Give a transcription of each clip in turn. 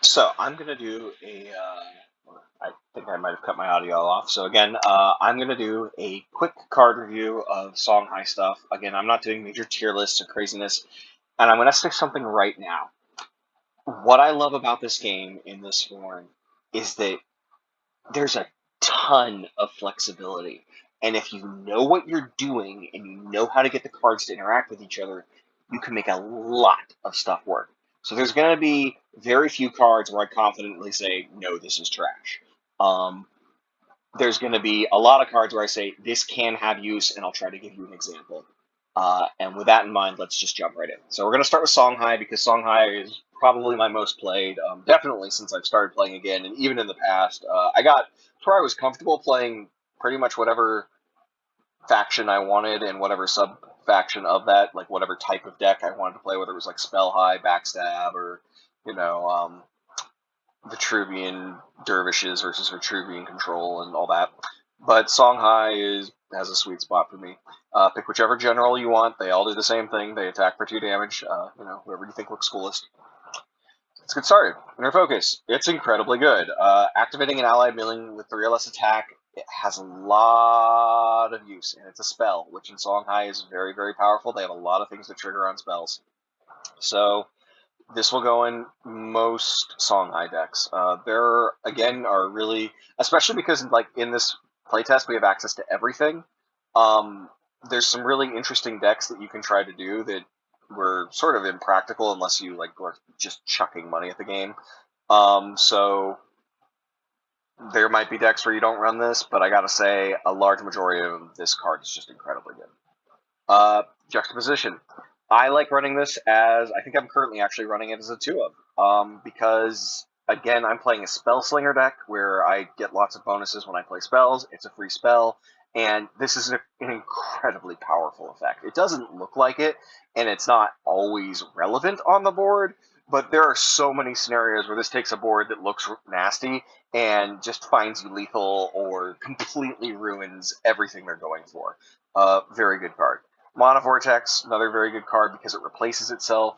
So I'm gonna do I think I might have cut my audio off. So again, I'm gonna do a quick card review of Songhai stuff. Again, I'm not doing major tier lists or craziness, and I'm gonna say something right now. What I love about this game in this form is that there's a ton of flexibility, and if you know what you're doing and you know how to get the cards to interact with each other, you can make a lot of stuff work. So there's going to be very few cards where I confidently say, no, this is trash. Um, there's going to be a lot of cards where I say, this can have use, and I'll try to give you an example. And with that in mind, let's just jump right in. So we're going to start with Songhai, because Songhai is probably my most played, definitely since I've started playing again, and even in the past. I got to where I was comfortable playing pretty much whatever faction I wanted and whatever sub faction of that, like whatever type of deck I wanted to play, whether it was like Spell High, Backstab, or you know, Vitruvian Dervishes versus Vitruvian Control and all that. But Songhai has a sweet spot for me. Pick whichever general you want. They all do the same thing. They attack for 2 damage. Whoever you think looks coolest. Let's get started. Inner Focus. It's incredibly good. Activating an allied minion with 3 or less attack. It has a lot of use, and it's a spell, which in Songhai is very, very powerful. They have a lot of things that trigger on spells. So this will go in most Songhai decks. There again are really, especially because like in this playtest we have access to everything. There's some really interesting decks that you can try to do that were sort of impractical unless you like were just chucking money at the game. So there might be decks where you don't run this, but I gotta say a large majority of this card is just incredibly good. Juxtaposition. I like running this as, I think I'm currently actually running it as a 2 of, because, again, I'm playing a Spell Slinger deck where I get lots of bonuses when I play spells. It's a free spell, and this is an incredibly powerful effect. It doesn't look like it, and it's not always relevant on the board, but there are so many scenarios where this takes a board that looks nasty and just finds you lethal or completely ruins everything they're going for. Very good card. Mana Vortex, another very good card because it replaces itself.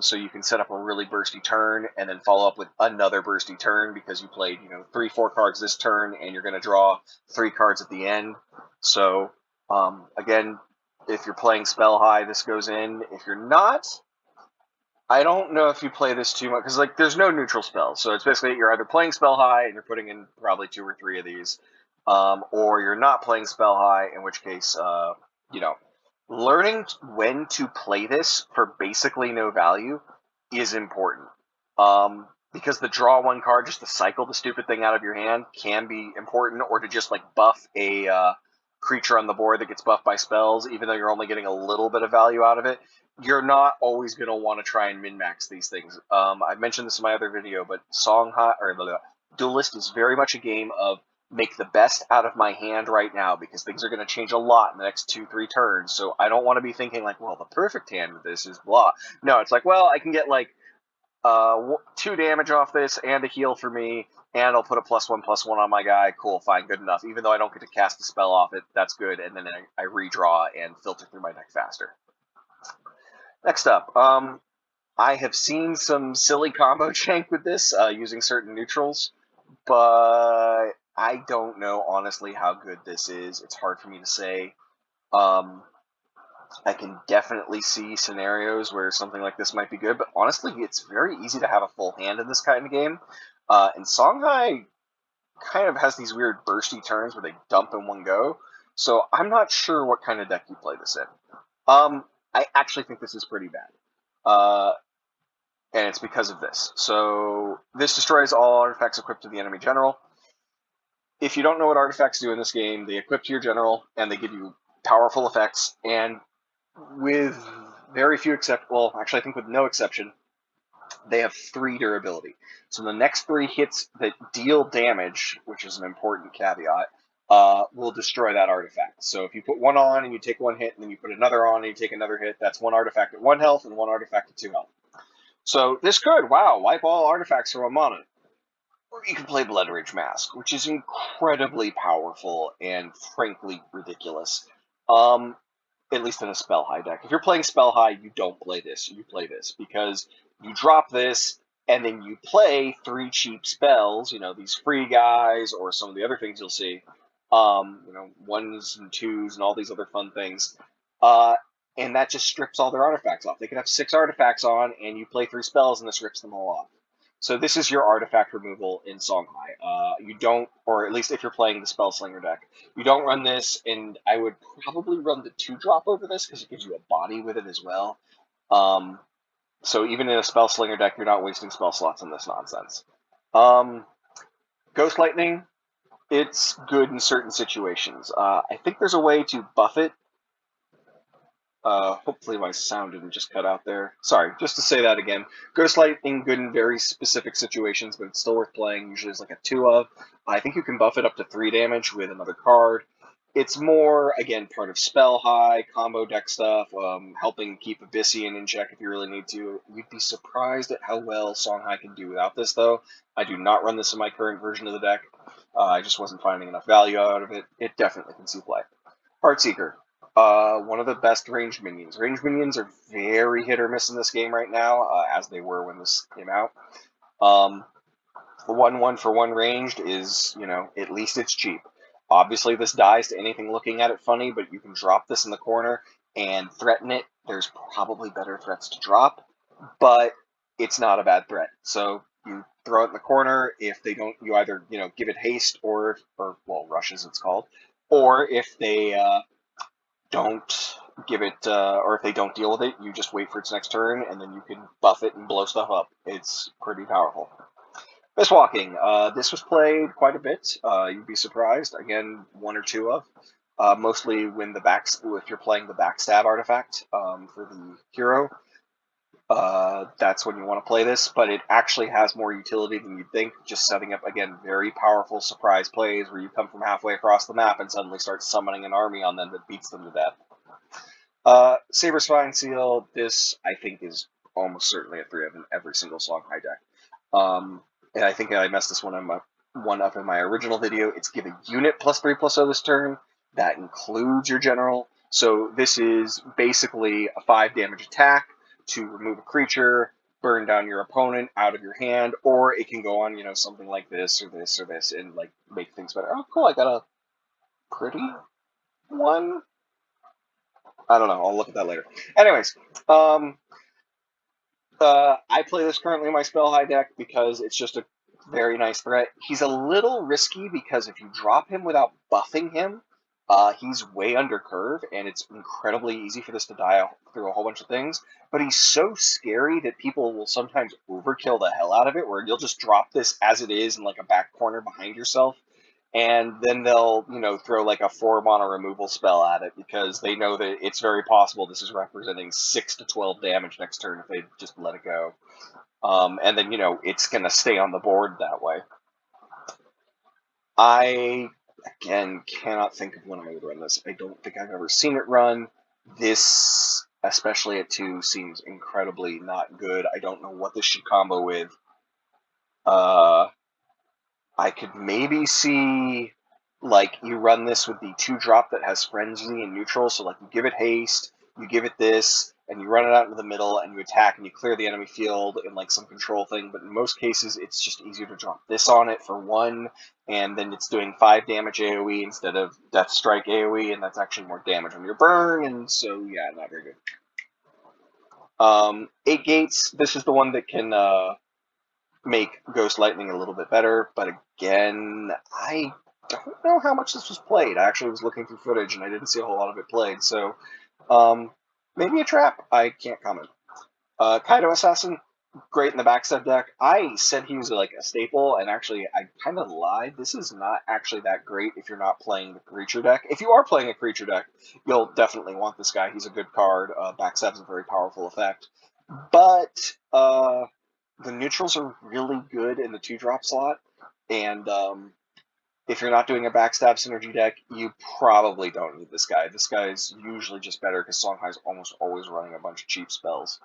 So you can set up a really bursty turn and then follow up with another bursty turn because you played, 3, 4 cards this turn and you're going to draw 3 cards at the end. So, again, if you're playing Spell High, this goes in. If you're not, I don't know if you play this too much because there's no neutral spells. So it's basically you're either playing Spell High and you're putting in probably 2 or 3 of these, or you're not playing Spell High, in which case, you know, learning when to play this for basically no value is important. Because the draw 1 card just to cycle the stupid thing out of your hand can be important, or to just like buff a creature on the board that gets buffed by spells, even though you're only getting a little bit of value out of it. You're not always going to want to try and min-max these things. I mentioned this in my other video, but Duelyst is very much a game of make the best out of my hand right now because things are going to change a lot in the next 2-3 turns. So I don't want to be thinking like, well, the perfect hand with this is blah. No, it's like, well, I can get like 2 damage off this and a heal for me, and I'll put a +1/+1 on my guy. Cool, fine, good enough. Even though I don't get to cast a spell off it, that's good. And then I redraw and filter through my deck faster. Next up, I have seen some silly combo jank with this using certain neutrals, but I don't know honestly how good this is. It's hard for me to say. I can definitely see scenarios where something like this might be good, but honestly, it's very easy to have a full hand in this kind of game. And Songhai kind of has these weird bursty turns where they dump in one go, so I'm not sure what kind of deck you play this in. I actually think this is pretty bad. And it's because of this. So this destroys all artifacts equipped to the enemy general. If you don't know what artifacts do in this game, they equip to your general, and they give you powerful effects, and with very few actually I think with no exception, they have 3 durability. So the next 3 hits that deal damage, which is an important caveat, will destroy that artifact. So if you put 1 on and you take 1 hit, and then you put another on and you take another hit, that's 1 artifact at 1 health and 1 artifact at 2 health. So this could, wipe all artifacts for 1 mana. Or you can play Blood Rage Mask, which is incredibly powerful and frankly ridiculous. At least in a Spell High deck. If you're playing Spell High, you don't play this. You play this because you drop this, and then you play 3 cheap spells, you know, these free guys or some of the other things you'll see, you know, 1s and 2s and all these other fun things, uh, and that just strips all their artifacts off. They could have 6 artifacts on, and you play 3 spells, and this rips them all off. So this is your artifact removal in Songhai. You don't, or at least if you're playing the Spellslinger deck, you don't run this, and I would probably run the 2-drop over this, because it gives you a body with it as well. So even in a Spellslinger deck, you're not wasting spell slots on this nonsense. Ghost Lightning, it's good in certain situations. I think there's a way to buff it. Hopefully my sound didn't just cut out there. Sorry, just to say that again. Ghost Lightning, good in very specific situations, but it's still worth playing. Usually it's like a 2 of. I think you can buff it up to 3 damage with another card. It's more, again, part of Spell High, combo deck stuff, helping keep Abyssian in check if you really need to. You'd be surprised at how well Songhai can do without this, though. I do not run this in my current version of the deck. I just wasn't finding enough value out of it. It definitely can see play. Heartseeker. One of the best ranged minions. Ranged minions are very hit or miss in this game right now, as they were when this came out. 1/1 for 1 ranged is, you know, at least it's cheap. Obviously, this dies to anything looking at it funny, but you can drop this in the corner and threaten it. There's probably better threats to drop, but it's not a bad threat. So you throw it in the corner. If they don't, you either, you know, give it haste or well, rushes it's called, or if they don't give it, or if they don't deal with it, you just wait for its next turn, and then you can buff it and blow stuff up. It's pretty powerful. Mistwalking. This was played quite a bit. You'd be surprised. Again, 1 or 2 of. Mostly when if you're playing the backstab artifact for the hero, that's when you want to play this. But it actually has more utility than you'd think. Just setting up, again, very powerful surprise plays where you come from halfway across the map and suddenly start summoning an army on them that beats them to death. Saber Spine Seal. This, I think, is almost certainly a 3 of in every single Songhai deck. And I think I messed this one up in my original video. It's give a unit +3/+0 this turn. That includes your general. So this is basically a 5 damage attack to remove a creature, burn down your opponent out of your hand, or it can go on, you know, something like this or this or this, and like make things better. Oh, cool! I got a pretty one. I don't know. I'll look at that later. Anyways, I play this currently in my Spell High deck because it's just a very nice threat. He's a little risky because if you drop him without buffing him, he's way under curve, and it's incredibly easy for this to die through a whole bunch of things. But he's so scary that people will sometimes overkill the hell out of it, where you'll just drop this as it is in like a back corner behind yourself, and then they'll, you know, throw like a 4-mana removal spell at it because they know that it's very possible this is representing 6 to 12 damage next turn if they just let it go. And then, you know, it's going to stay on the board that way. I, again, cannot think of when I would run this. I don't think I've ever seen it run. This, especially at 2, seems incredibly not good. I don't know what this should combo with. I could maybe see, like, you run this with the 2-drop that has Frenzy and neutral, so, like, you give it haste, you give it this, and you run it out into the middle, and you attack, and you clear the enemy field in, like, some control thing, but in most cases, it's just easier to drop this on it for 1, and then it's doing 5 damage AoE instead of Death Strike AoE, and that's actually more damage on your burn, and so, yeah, not very good. 8 Gates, this is the one that can, make Ghost Lightning a little bit better, but again, I don't know how much this was played. I actually was looking through footage and I didn't see a whole lot of it played, so maybe a trap. I can't comment. Kaido Assassin, great in the backstab deck. I said he was like a staple, and actually I kind of lied. This is not actually that great if you're not playing the creature deck. If you are playing a creature deck, you'll definitely want this guy. He's a good card. Backstab's a very powerful effect. But the neutrals are really good in the 2-drop slot, and if you're not doing a backstab synergy deck, you probably don't need this guy. This guy's usually just better because Songhai's almost always running a bunch of cheap spells.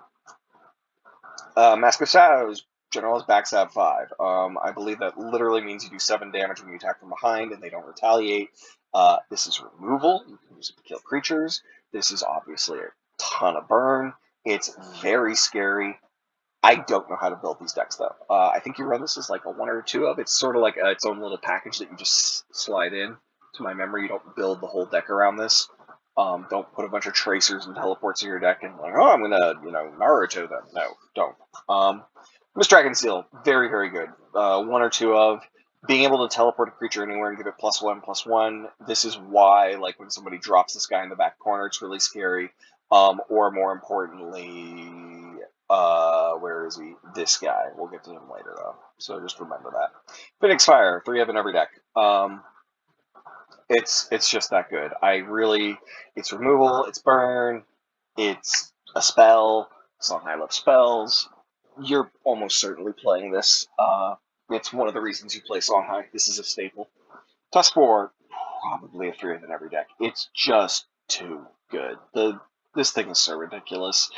Mask of Shadows, general is backstab 5. I believe that literally means you do 7 damage when you attack from behind and they don't retaliate. This is removal. You can use it to kill creatures. This is obviously a ton of burn. It's very scary. I don't know how to build these decks though. I think you run this as like a 1 or 2 of. It's sort of like its own little package that you just slide in to my memory. You don't build the whole deck around this. Don't put a bunch of tracers and teleports in your deck and like, oh, I'm gonna, Naruto them. No, don't. Miss Dragon Seal, very, very good. 1 or 2 of. Being able to teleport a creature anywhere and give it +1/+1. This is why, like, when somebody drops this guy in the back corner, it's really scary. Or more importantly, where is he? This guy. We'll get to him later, though. So just remember that. Phoenix Fire, 3 of in every deck. It's just that good. It's removal, it's burn, it's a spell. Songhai loves spells. You're almost certainly playing this. It's one of the reasons you play Songhai. This is a staple. Tuskboar, probably a 3 in every deck. It's just too good. This thing is so ridiculous.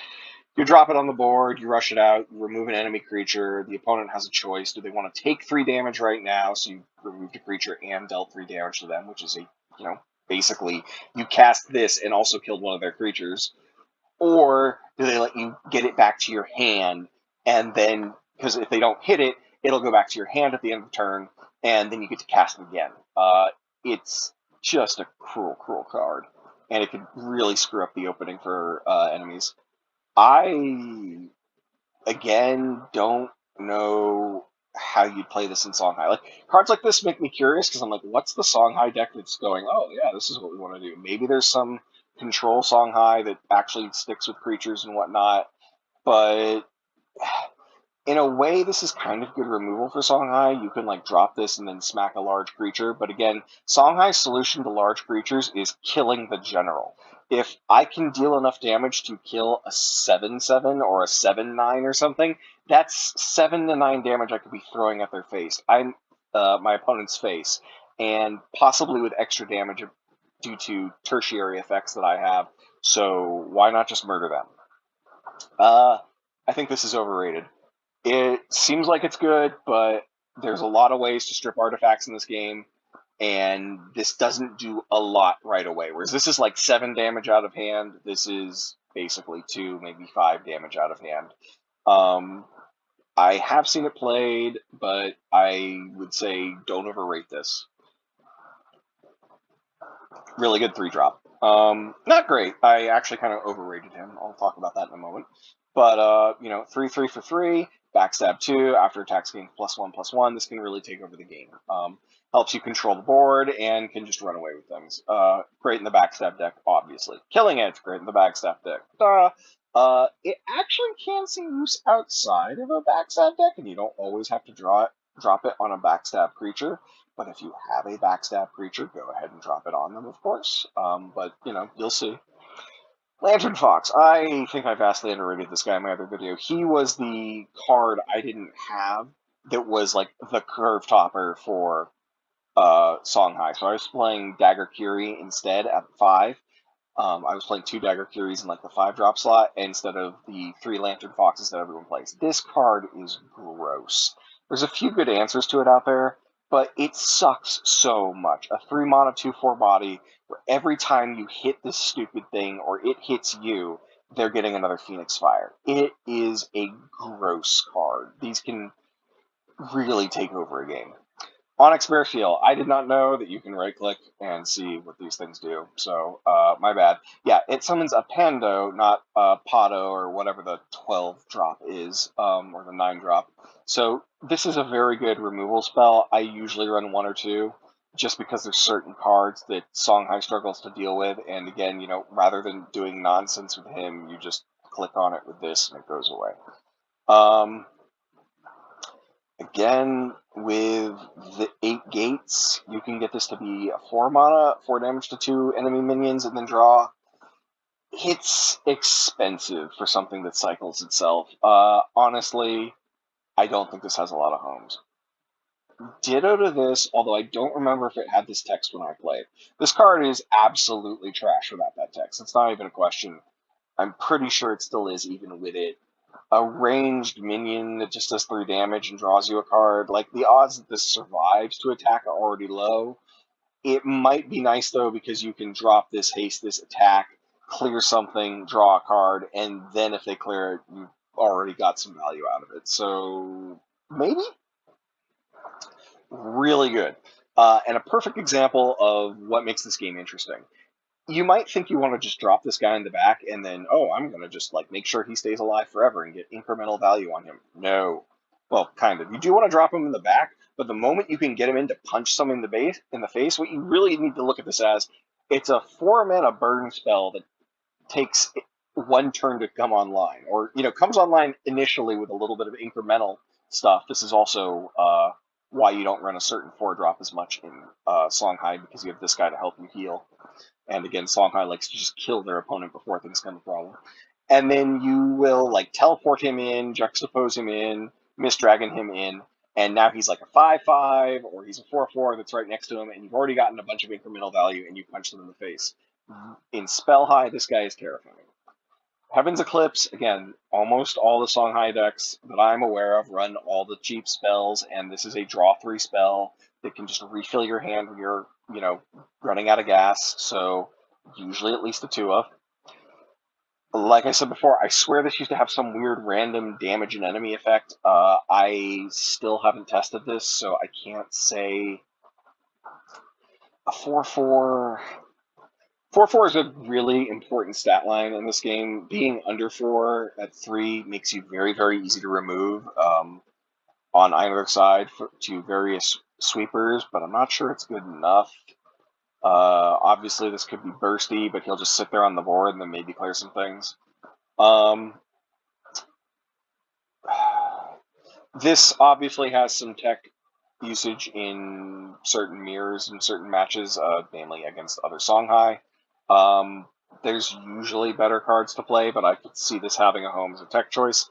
You drop it on the board, you rush it out, you remove an enemy creature, the opponent has a choice. Do they want to take 3 damage right now, so you removed a creature and dealt 3 damage to them, which is basically, you cast this and also killed one of their creatures. Or do they let you get it back to your hand, and then, because if they don't hit it, it'll go back to your hand at the end of the turn, and then you get to cast it again. It's just a cruel, cruel card, and it could really screw up the opening for enemies. I, again, don't know how you'd play this in Songhai. Like, cards like this make me curious, because I'm like, what's the Songhai deck that's going, oh, yeah, this is what we want to do. Maybe there's some control Songhai that actually sticks with creatures and whatnot, but in a way, this is kind of good removal for Songhai. You can, like, drop this and then smack a large creature, but again, Songhai's solution to large creatures is killing the general. If I can deal enough damage to kill a 7/7 or a 7/9 or something, that's 7 to 9 damage I could be throwing at their face. My opponent's face, and possibly with extra damage due to tertiary effects that I have, so why not just murder them? I think this is overrated. It seems like it's good, but there's a lot of ways to strip artifacts in this game, and this doesn't do a lot right away. Whereas this is like 7 damage out of hand, this is basically 2, maybe 5 damage out of hand. I have seen it played, but I would say don't overrate this. Really good 3-drop. Not great. I actually kind of overrated him. I'll talk about that in a moment. But 3/3 for 3, backstab 2. After attacks gain +1/+1. This can really take over the game. Helps you control the board and can just run away with things. Great in the backstab deck, obviously. Killing it, great in the backstab deck. It actually can see use outside of a backstab deck, and you don't always have to drop it on a backstab creature. But if you have a backstab creature, go ahead and drop it on them, of course. But you'll see. Lantern Fox. I think I vastly underrated this guy in my other video. He was the card I didn't have that was like the curve topper for Songhai. So I was playing Dagger Curie instead at 5. I was playing 2 Dagger Curies in like the 5-drop slot instead of the 3 Lantern Foxes that everyone plays. This card is gross. There's a few good answers to it out there, but it sucks so much. A 3-mana 2/4 body where every time you hit this stupid thing or it hits you, they're getting another Phoenix Fire. It is a gross card. These can really take over a game. Onyx Bearfield. I did not know that you can right-click and see what these things do, so my bad. Yeah, it summons a Pando, not a Pado or whatever the 12-drop is, or the 9-drop. So this is a very good removal spell. I usually run 1 or 2, just because there's certain cards that Songhai struggles to deal with, and again, rather than doing nonsense with him, you just click on it with this and it goes away. Again, with the 8 gates, you can get this to be a 4 mana, 4 damage to 2 enemy minions, and then draw. It's expensive for something that cycles itself. Honestly, I don't think this has a lot of homes. Ditto to this, although I don't remember if it had this text when I played. This card is absolutely trash without that text. It's not even a question. I'm pretty sure it still is, even with it. A ranged minion that just does 3 damage and draws you a card. Like, the odds that this survives to attack are already low. It might be nice, though, because you can drop this, haste this attack, clear something, draw a card, and then if they clear it, you already got some value out of it. So maybe really good. And a perfect example of what makes this game interesting. You might think you want to just drop this guy in the back and then, oh, I'm going to just like make sure he stays alive forever and get incremental value on him. No. Well, kind of. You do want to drop him in the back, but the moment you can get him in to punch someone in the face, what you really need to look at this as, it's a 4-mana burn spell that takes one turn to come online, or comes online initially with a little bit of incremental stuff. This is also why you don't run a certain 4-drop as much in Songhai, because you have this guy to help you heal. And again, Songhai likes to just kill their opponent before things come to problem. And then you will like teleport him in, juxtapose him in, misdragon him in, and now he's like a 5/5 or he's a 4/4 that's right next to him, and you've already gotten a bunch of incremental value, and you punch them in the face. In Spell High, this guy is terrifying. Heaven's Eclipse, again, almost all the Songhai decks that I'm aware of run all the cheap spells, and this is a draw 3 spell that can just refill your hand when you're, running out of gas, so usually at least a 2 of. Like I said before, I swear this used to have some weird random damage and enemy effect. I still haven't tested this, so I can't say. A 4/4. 4/4 is a really important stat line in this game. Being under 4 at 3 makes you very, very easy to remove on either side to various sweepers, but I'm not sure it's good enough. Obviously, this could be bursty, but he'll just sit there on the board and then maybe clear some things. This obviously has some tech usage in certain mirrors in certain matches, namely against other Songhai. There's usually better cards to play, but I could see this having a home as a tech choice.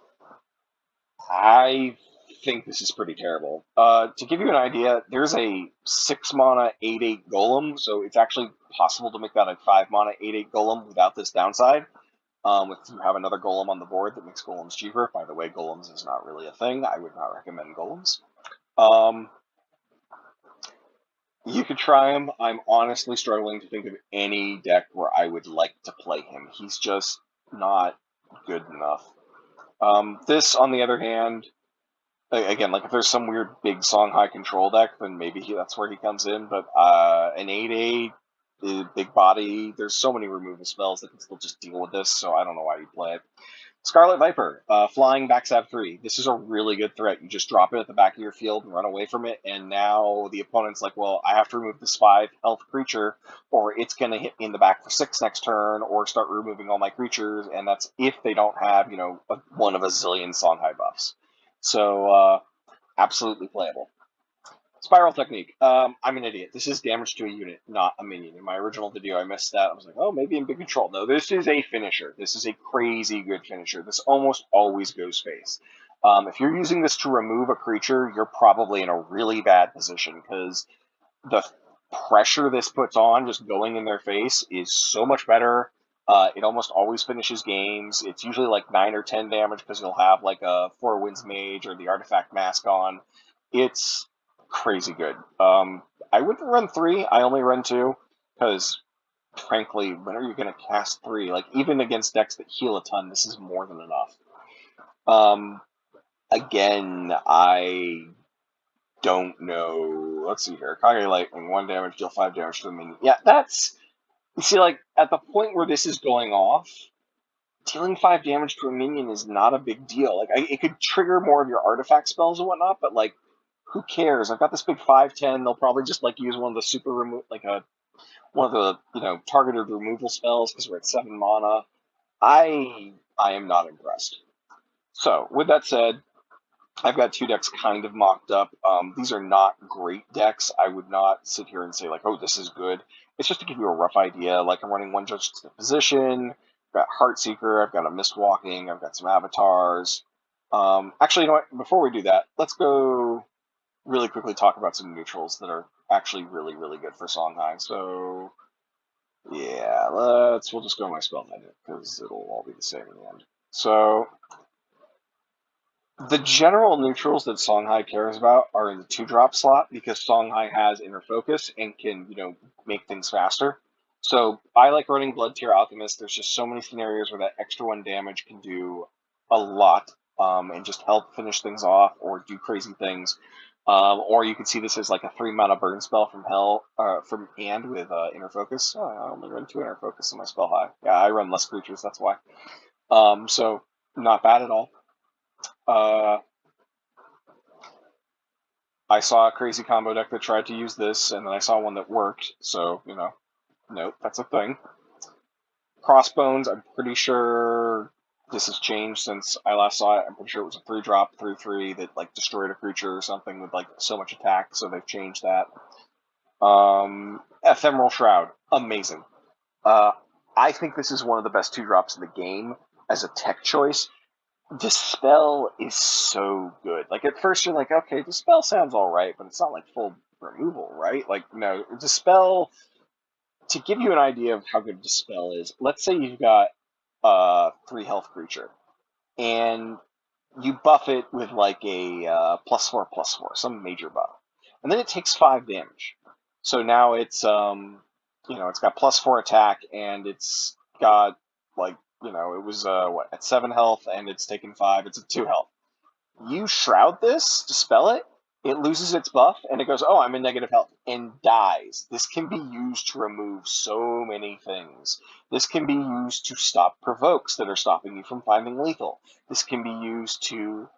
I think this is pretty terrible. To give you an idea, there's a 6-mana 8/8 golem, so it's actually possible to make that a 5-mana 8/8 golem without this downside. If you have another golem on the board that makes golems cheaper. By the way, golems is not really a thing. I would not recommend golems. You could try him. I'm honestly struggling to think of any deck where I would like to play him. He's just not good enough. This, on the other hand, again, like if there's some weird big Songhai control deck, then maybe that's where he comes in. But an 8/8, big body, there's so many removal spells that can still just deal with this, so I don't know why you play it. Scarlet Viper, flying backstab 3. This is a really good threat. You just drop it at the back of your field and run away from it, and now the opponent's like, well, I have to remove this 5 health creature, or it's going to hit me in the back for 6 next turn, or start removing all my creatures, and that's if they don't have, one of a zillion Songhai buffs. So, absolutely playable. Spiral Technique. I'm an idiot. This is damage to a unit, not a minion. In my original video, I missed that. I was like, oh, maybe in big control. No, this is a finisher. This is a crazy good finisher. This almost always goes face. If you're using this to remove a creature, you're probably in a really bad position, because the pressure this puts on just going in their face is so much better. It almost always finishes games. It's usually like 9 or 10 damage, because you'll have like a 4 Winds Mage or the Artifact Mask on. It's crazy good. I wouldn't run 3. I only run 2, because frankly, when are you going to cast 3? Like, even against decks that heal a ton, this is more than enough. Again, I don't know. Let's see here. Kage Lightning, 1 damage, deal 5 damage to the minion. Yeah, that's... You see, like, at the point where this is going off, dealing 5 damage to a minion is not a big deal. Like, it could trigger more of your artifact spells and whatnot, but, like, who cares? I've got this big 5/10. They'll probably just like use one of the one of the targeted removal spells, because we're at 7 mana. I am not impressed. So with that said, I've got 2 decks kind of mocked up. These are not great decks. I would not sit here and say like, oh, this is good. It's just to give you a rough idea. Like, I'm running 1 Judge Disposition. I've got Heartseeker. I've got a Mistwalking. I've got some avatars. Actually, you know what? Before we do that, let's go really quickly talk about some neutrals that are actually really, really good for Songhai. So, yeah, we'll just go my spell edit, because it'll all be the same in the end. So, the general neutrals that Songhai cares about are in the 2-drop slot, because Songhai has Inner Focus and can, make things faster. So, I like running Blood Tier Alchemist. There's just so many scenarios where that extra 1 damage can do a lot. and just help finish things off or do crazy things. Or you could see this as like a 3 mana burn spell from hell, from and with inner focus. Oh, I only run 2 inner focus in my spell high. Yeah, I run less creatures, that's why. So not bad at all. I saw a crazy combo deck that tried to use this, and then I saw one that worked. So note that's a thing. Crossbones, I'm pretty sure this has changed since I last saw it. I'm pretty sure it was a 3-drop, 3/3 that like destroyed a creature or something with like so much attack, so they've changed that. Ephemeral Shroud, amazing. Uh, I think this is one of the best 2-drops in the game as a tech choice. Dispel is so good. Like at first you're like, okay, Dispel sounds alright, but it's not like full removal, right? Like no, Dispel, to give you an idea of how good Dispel is, let's say you've got a 3 health creature, and you buff it with like a +4/+4, some major buff, and then it takes 5 damage. So now it's got +4 attack, and it's got like it was at 7 health, and it's taken 5. It's at 2 health. You shroud this, dispel it, it loses its buff, and it goes, oh, I'm in negative health, and dies. This can be used to remove so many things. This can be used to stop provokes that are stopping you from finding lethal. This can be used to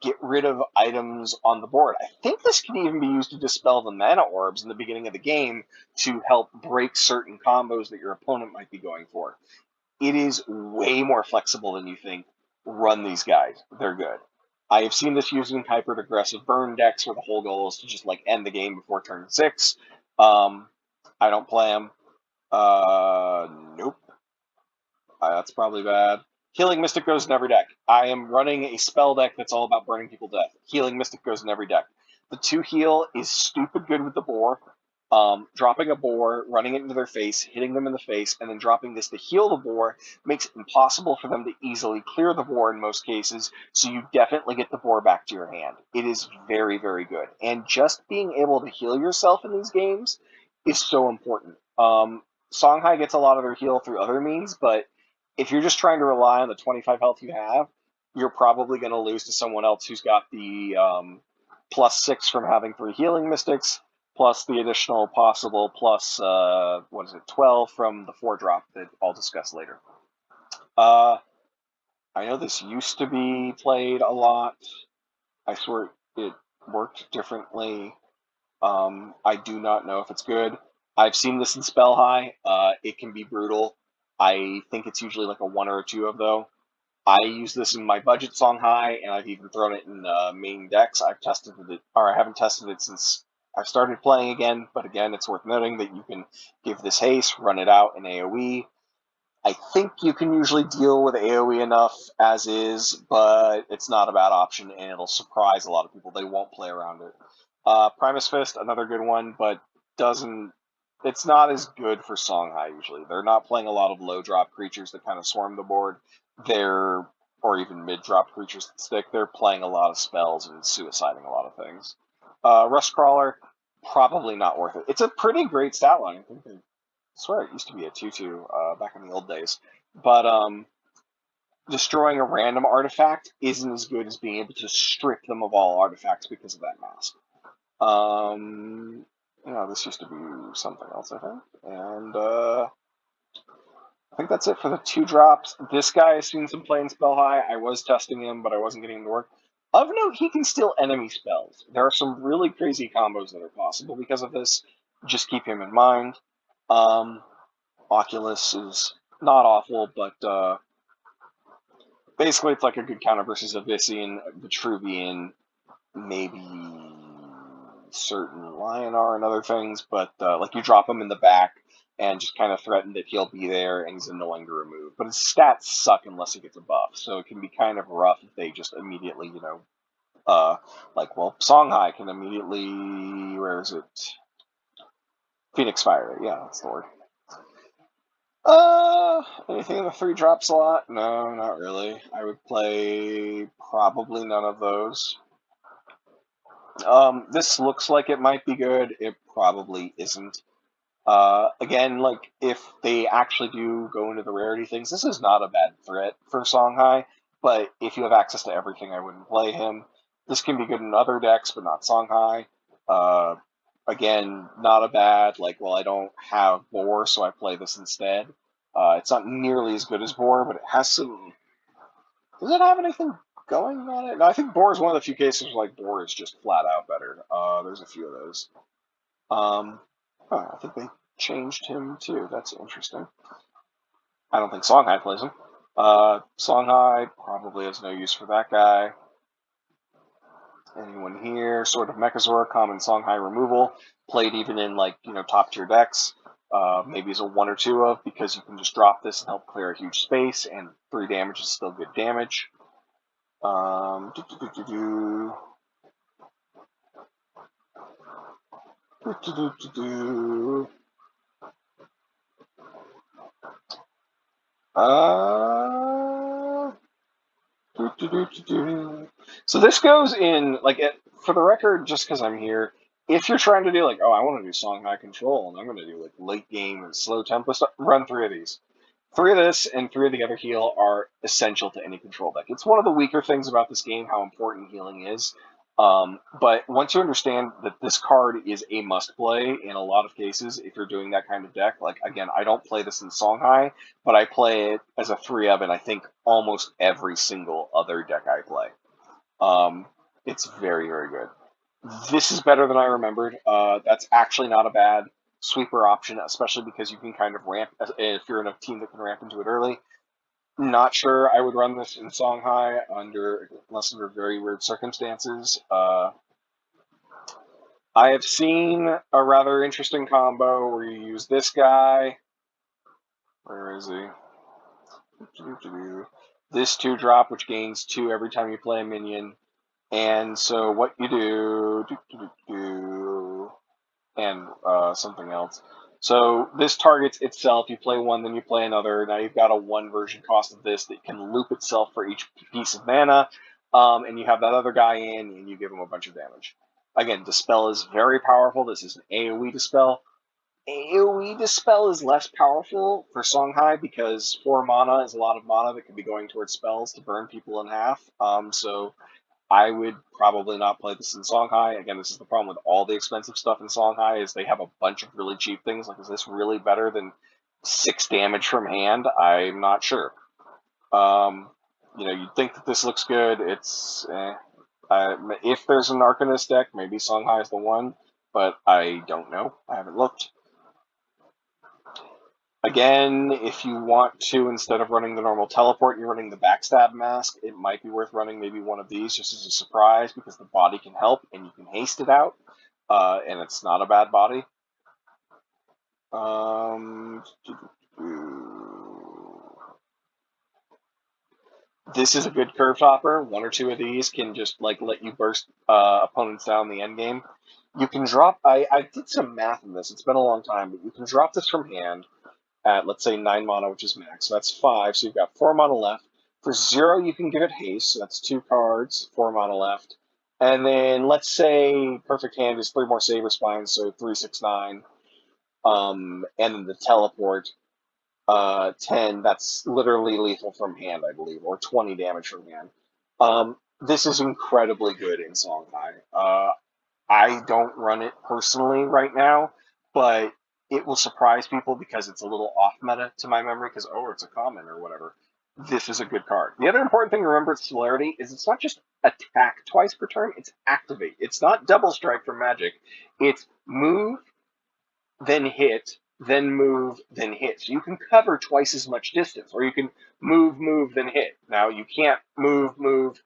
get rid of items on the board. I think this can even be used to dispel the mana orbs in the beginning of the game to help break certain combos that your opponent might be going for. It is way more flexible than you think. Run these guys. They're good. I have seen this used in hyper aggressive burn decks where the whole goal is to just like end the game before turn 6. I don't play them. Nope. That's probably bad. Healing Mystic goes in every deck. I am running a spell deck that's all about burning people to death. Healing Mystic goes in every deck. The 2 heal is stupid good with the boar. Dropping a boar, running it into their face, hitting them in the face, and then dropping this to heal the boar makes it impossible for them to easily clear the boar in most cases, so you definitely get the boar back to your hand. It is very, very good. And just being able to heal yourself in these games is so important. Songhai gets a lot of their heal through other means, but if you're just trying to rely on the 25 health you have, you're probably going to lose to someone else who's got the +6 from having 3 healing mystics, plus the additional possible plus 12 from the 4-drop that I'll discuss later. I know this used to be played a lot. I swear it worked differently. I do not know if it's good. I've seen this in Spell High. It can be brutal. I think it's usually like a 1 or a 2 of though. I use this in my budget Songhai, and I've even thrown it in main decks. I've tested it, or I haven't tested it since I've started playing again. But again, it's worth noting that you can give this haste, run it out in AOE. I think you can usually deal with AOE enough as is, but it's not a bad option, and it'll surprise a lot of people. They won't play around it. Primus Fist, another good one, but doesn't. It's not as good for Songhai usually. They're not playing a lot of low drop creatures that kind of swarm the board. They're or even mid drop creatures that stick. They're playing a lot of spells and suiciding a lot of things. Rust Crawler, probably not worth it. It's a pretty great stat line. I think I swear it used to be a 2/2 back in the old days. But destroying a random artifact isn't as good as being able to strip them of all artifacts because of that mask. This used to be something else, I think. And I think that's it for the 2-drops. This guy has seen some play in Spell High. I was testing him, but I wasn't getting him to work. Of note, he can steal enemy spells. There are some really crazy combos that are possible because of this. Just keep him in mind. Oculus is not awful, but basically it's like a good counter versus Abyssian, Vitruvian, maybe certain Lionar and other things, but like you drop him in the back and just kind of threaten that he'll be there and he's annoying to remove. But his stats suck unless he gets a buff, so it can be kind of rough if they just immediately, Songhai can immediately, where is it? Phoenix Fire, yeah, that's the word. Anything in the 3-drop slot? No, not really. I would play probably none of those. This looks like it might be good. It probably isn't. Again, like, if they actually do go into the rarity things, this is not a bad threat for Songhai. but if you have access to everything, I wouldn't play him. This can be good in other decks, but not Songhai. Uh, Again, not a bad, like, well, I don't have Boar, so I play this instead. It's not nearly as good as Boar, but it has some. Does it have anything going on it? No, I think Boar is one of the few cases where, like, Boar is just flat out better. There's a few of those. I think they changed him too. That's interesting. I don't think Songhai plays him. Songhai probably has no use for that guy. Anyone here? Sort of Mechazor, common Songhai removal, played even in, like, top tier decks. Maybe as a 1 or 2 of, because you can just drop this and help clear a huge space, and 3 damage is still good damage. Do, do, do, do, do. Do, do, do, do. So this goes in, like, for the record, just because I'm here, if you're trying to do, like, oh, I want to do Songhai Control, and I'm going to do, like, late game and slow tempo stuff, run 3 of these. 3 of this and 3 of the other heal are essential to any control deck. It's one of the weaker things about this game, how important healing is. But once you understand that this card is a must-play in a lot of cases, if you're doing that kind of deck, like, again, I don't play this in Songhai, but I play it as a 3 of in, I think, almost every single other deck I play. It's very, very good. This is better than I remembered. That's actually not a bad sweeper option, especially because you can kind of ramp, if you're in a team that can ramp into it early. Not sure I would run this in Songhai unless under very weird circumstances. I have seen a rather interesting combo where you use this guy. Where is he? This 2-drop, which gains 2 every time you play a minion. And so what you do, and something else. So this targets itself. You play one, then you play another. Now you've got a 1 version cost of this that can loop itself for each piece of mana. And you have that other guy in, and you give him a bunch of damage. Again, Dispel is very powerful. This is an AoE Dispel. AoE Dispel is less powerful for Songhai because 4 mana is a lot of mana that could be going towards spells to burn people in half. So I would probably not play this in Songhai. Again, this is the problem with all the expensive stuff in Songhai, is they have a bunch of really cheap things. Like, is this really better than 6 damage from hand? I'm not sure. You'd think that this looks good. It's, if there's an Arcanist deck, maybe Songhai is the one, but I don't know. I haven't looked. Again, if you want to, instead of running the normal teleport, you're running the backstab mask, it might be worth running maybe one of these just as a surprise, because the body can help and you can haste it out, and it's not a bad body. This is a good curve topper. 1 or 2 of these can just, like, let you burst opponents down in the end game. You can drop, I did some math on this, it's been a long time, but you can drop this from hand at, let's say, 9 mana, which is max. So that's 5, so you've got 4 mana left. For 0, you can give it haste, so that's 2 cards, 4 mana left. And then, let's say, perfect hand is 3 more Saber Spines, so 3, 6, 9. And then the teleport, 10, that's literally lethal from hand, I believe, or 20 damage from hand. This is incredibly good in Songhai. I don't run it personally right now, but it will surprise people because it's a little off meta to my memory, because, oh, it's a common or whatever. This is a good card. The other important thing to remember with Celerity is it's not just attack twice per turn, it's activate. It's not double strike from Magic. It's move, then hit, then move, then hit. So you can cover twice as much distance, or you can move, then hit. Now, you can't move,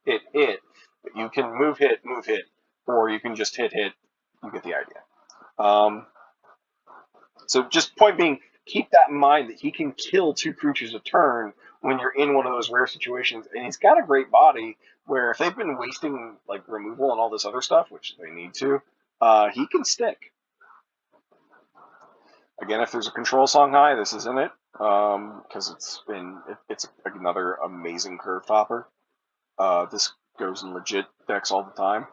hit, but you can move, hit, or you can just hit. You get the idea. So just point being, keep that in mind that he can kill 2 creatures a turn when you're in one of those rare situations, and he's got a great body where if they've been wasting, like, removal and all this other stuff, which they need to, he can stick. Again, if there's a control Songhai, this is in it, because it's another amazing curve topper. This goes in legit decks all the time.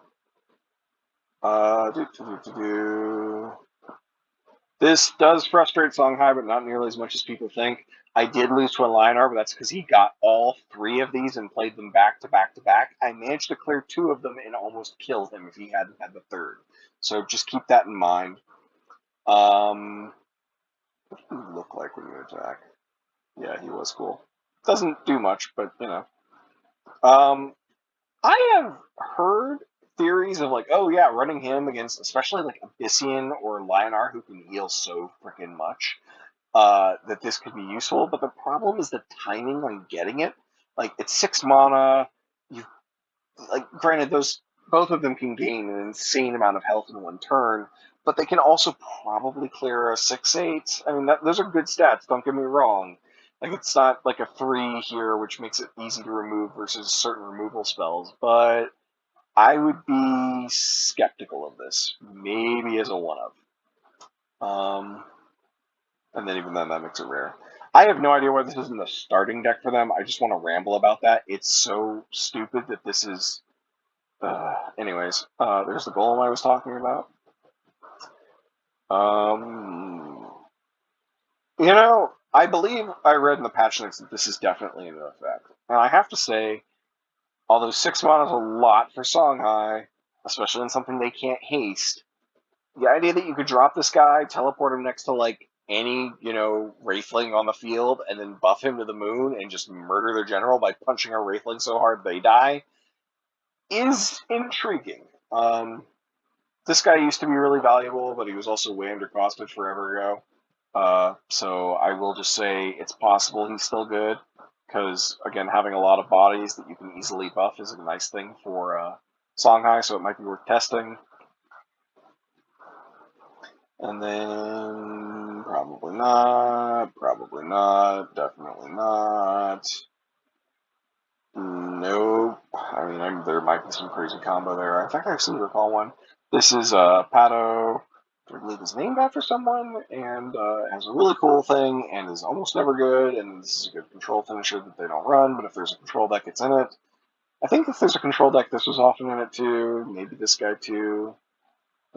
This does frustrate Songhai, but not nearly as much as people think. I did lose to a Lionar, but that's because he got all 3 of these and played them back to back to back. I managed to clear 2 of them and almost kill him if he hadn't had the 3rd. So just keep that in mind. What did he look like when you attack? Yeah, he was cool. Doesn't do much, but you know. I have heard theories of like, oh yeah, running him against especially like Abyssian or Lionar who can heal so freaking much, that this could be useful. But the problem is the timing on getting it. Like it's 6 mana. You like granted those both of them can gain an insane amount of health in one turn, but they can also probably clear a 6/8. I mean, those are good stats. Don't get me wrong. Like it's not like a 3 here, which makes it easy to remove versus certain removal spells. But I would be skeptical of this. Maybe as a one of. And then even then, that makes it rare. I have no idea why this isn't the starting deck for them. I just want to ramble about that. It's so stupid that this is. Anyways, there's the golem I was talking about. You know, I believe I read in the patch notes that this is definitely in effect. And I have to say, although 6 mana is a lot for Songhai, especially in something they can't haste, the idea that you could drop this guy, teleport him next to like any, Wraithling on the field, and then buff him to the moon and just murder their general by punching a Wraithling so hard they die is intriguing. This guy used to be really valuable, but he was also way under costed forever ago. So I will just say it's possible he's still good, because, again, having a lot of bodies that you can easily buff is a nice thing for Songhai, so it might be worth testing. And then probably not, definitely not. Nope. I mean, there might be some crazy combo there. In fact, I seem to recall one. This is Pato, I believe is named after someone, and has a really cool thing, and is almost never good, and this is a good control finisher that they don't run, but if there's a control deck, it's in it. I think if there's a control deck, this was often in it too, maybe this guy too.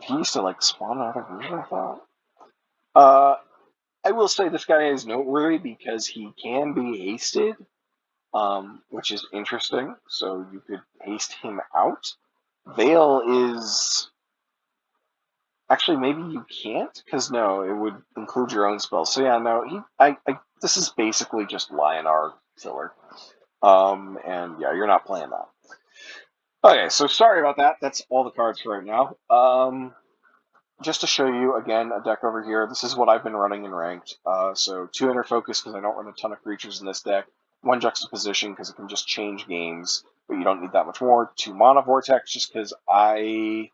He used to, spawn out of version, I thought. I will say this guy is noteworthy because he can be hasted, which is interesting. So you could haste him out. Veil is actually maybe you can't because no, it would include your own spells. So yeah, no, this is basically just Lionar filler. And yeah, you're not playing that. Okay, so sorry about that. That's all the cards for right now. Just to show you, again, a deck over here. This is what I've been running in Ranked. So 2 Inner Focus, because I don't run a ton of creatures in this deck. 1 Juxtaposition, because it can just change games, but you don't need that much more. 2 Mana Vortex, just because I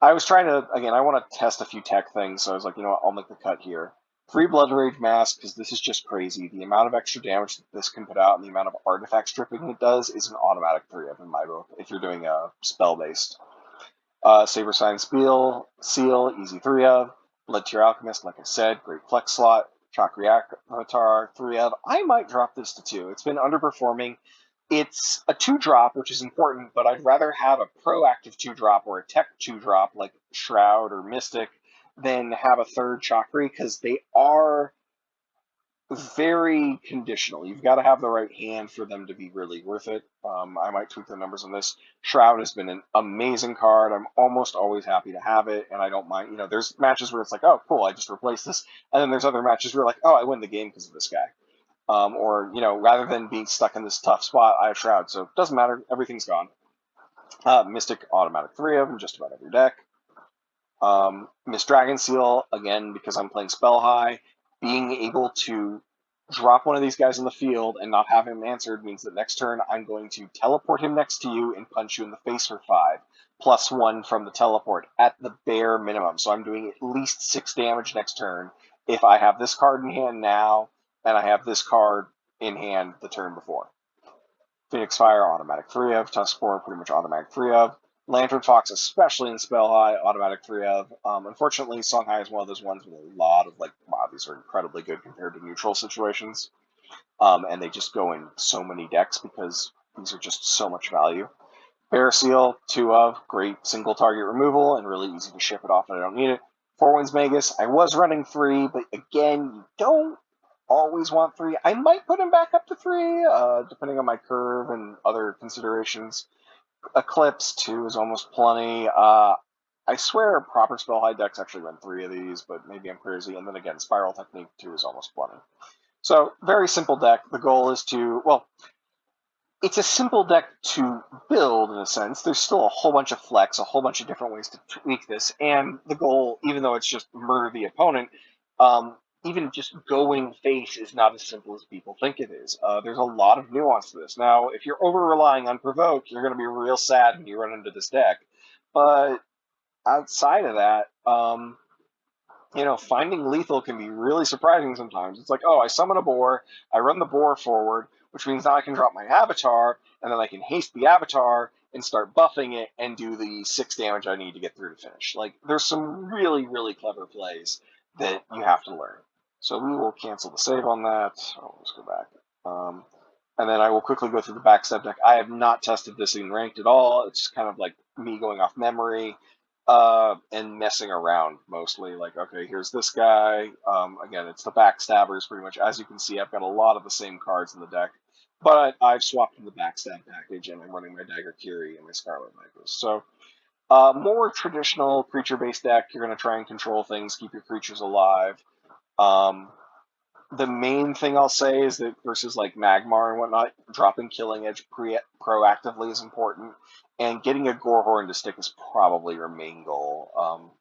was trying to, again, I want to test a few tech things, so I was like, you know what, I'll make the cut here. 3 Blood Rage Mask, because this is just crazy. The amount of extra damage that this can put out and the amount of artifact stripping it does is an automatic 3 of in my book, if you're doing a spell-based. Saber Sign Seal, easy 3 of. Blood Tear Alchemist, like I said, great flex slot. Chakra Avatar, 3 of. I might drop this to 2. It's been underperforming. It's a 2-drop, which is important, but I'd rather have a proactive 2-drop or a tech 2-drop like Shroud or Mystic than have a 3rd Chakra, because they are very conditional. You've got to have the right hand for them to be really worth it. I might tweak the numbers on this. Shroud has been an amazing card. I'm almost always happy to have it, and I don't mind. There's matches where it's like, oh, cool, I just replaced this. And then there's other matches where like, oh, I win the game because of this guy. Or, rather than being stuck in this tough spot, I have Shroud. So it doesn't matter. Everything's gone. Mystic, automatic 3 of in just about every deck. Miss Dragon Seal, again, because I'm playing Spell High, being able to drop one of these guys in the field and not have him answered means that next turn I'm going to teleport him next to you and punch you in the face for 5, +1 from the teleport at the bare minimum. So I'm doing at least 6 damage next turn if I have this card in hand now and I have this card in hand the turn before. Phoenix Fire, automatic 3 of. Tuskspore, pretty much automatic 3 of. Lantern Fox, especially in Spell High, automatic 3 of. Unfortunately, Songhai is one of those ones with a lot of, wow, these are incredibly good compared to neutral situations. And they just go in so many decks because these are just so much value. Bear Seal, 2 of. Great single target removal and really easy to ship it off when I don't need it. Four Winds Magus, I was running 3, but again, you don't always want 3. I might put him back up to 3, depending on my curve and other considerations. Eclipse 2 is almost plenty. I swear proper spell high decks actually run 3 of these, but maybe I'm crazy. And then again, Spiral Technique 2 is almost plenty. So, very simple deck. The goal is to, well, it's a simple deck to build in a sense. There's still a whole bunch of flex, a whole bunch of different ways to tweak this, and the goal, even though it's just murder the opponent, even just going face is not as simple as people think it is. There's a lot of nuance to this. Now, if you're over relying on provoke, you're going to be real sad when you run into this deck. But outside of that, finding lethal can be really surprising sometimes. It's like, oh, I summon a boar, I run the boar forward, which means now I can drop my avatar, and then I can haste the avatar and start buffing it and do the 6 damage I need to get through to finish. Like, there's some really, really clever plays that you have to learn. So we will cancel the save on that. Oh, let's go back. And then I will quickly go through the backstab deck. I have not tested this in ranked at all. It's just kind of like me going off memory and messing around mostly. Like, okay, here's this guy. Again, it's the backstabbers pretty much. As you can see, I've got a lot of the same cards in the deck, but I've swapped in the backstab package, and I'm running my Dagger Curie and my Scarlet Vipers. So, more traditional creature-based deck. You're going to try and control things, keep your creatures alive. The main thing I'll say is that versus like Magmar and whatnot, dropping Killing Edge proactively is important, and getting a Gorehorn to stick is probably your main goal.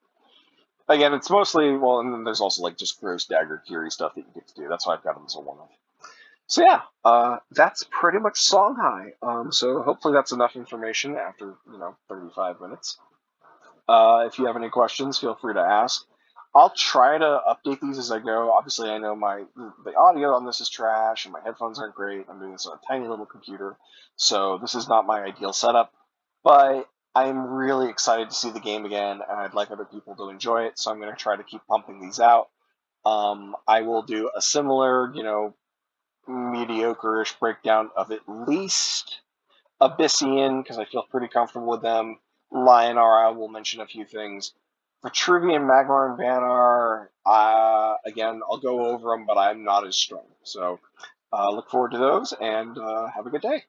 Again, it's mostly, well, and then there's also like just gross Dagger Curie stuff that you get to do. That's why I've got them as a one-off. So yeah, that's pretty much Songhai. So hopefully that's enough information after 35 minutes. If you have any questions, feel free to ask. I'll try to update these as I go. Obviously, I know the audio on this is trash and my headphones aren't great. I'm doing this on a tiny little computer, so this is not my ideal setup. But I'm really excited to see the game again, and I'd like other people to enjoy it. So I'm going to try to keep pumping these out. I will do a similar, mediocre-ish breakdown of at least Abyssian, because I feel pretty comfortable with them. Lionar, I will mention a few things. Vitruvian, Magmar, and Vanar, again, I'll go over them, but I'm not as strong. So look forward to those, and have a good day.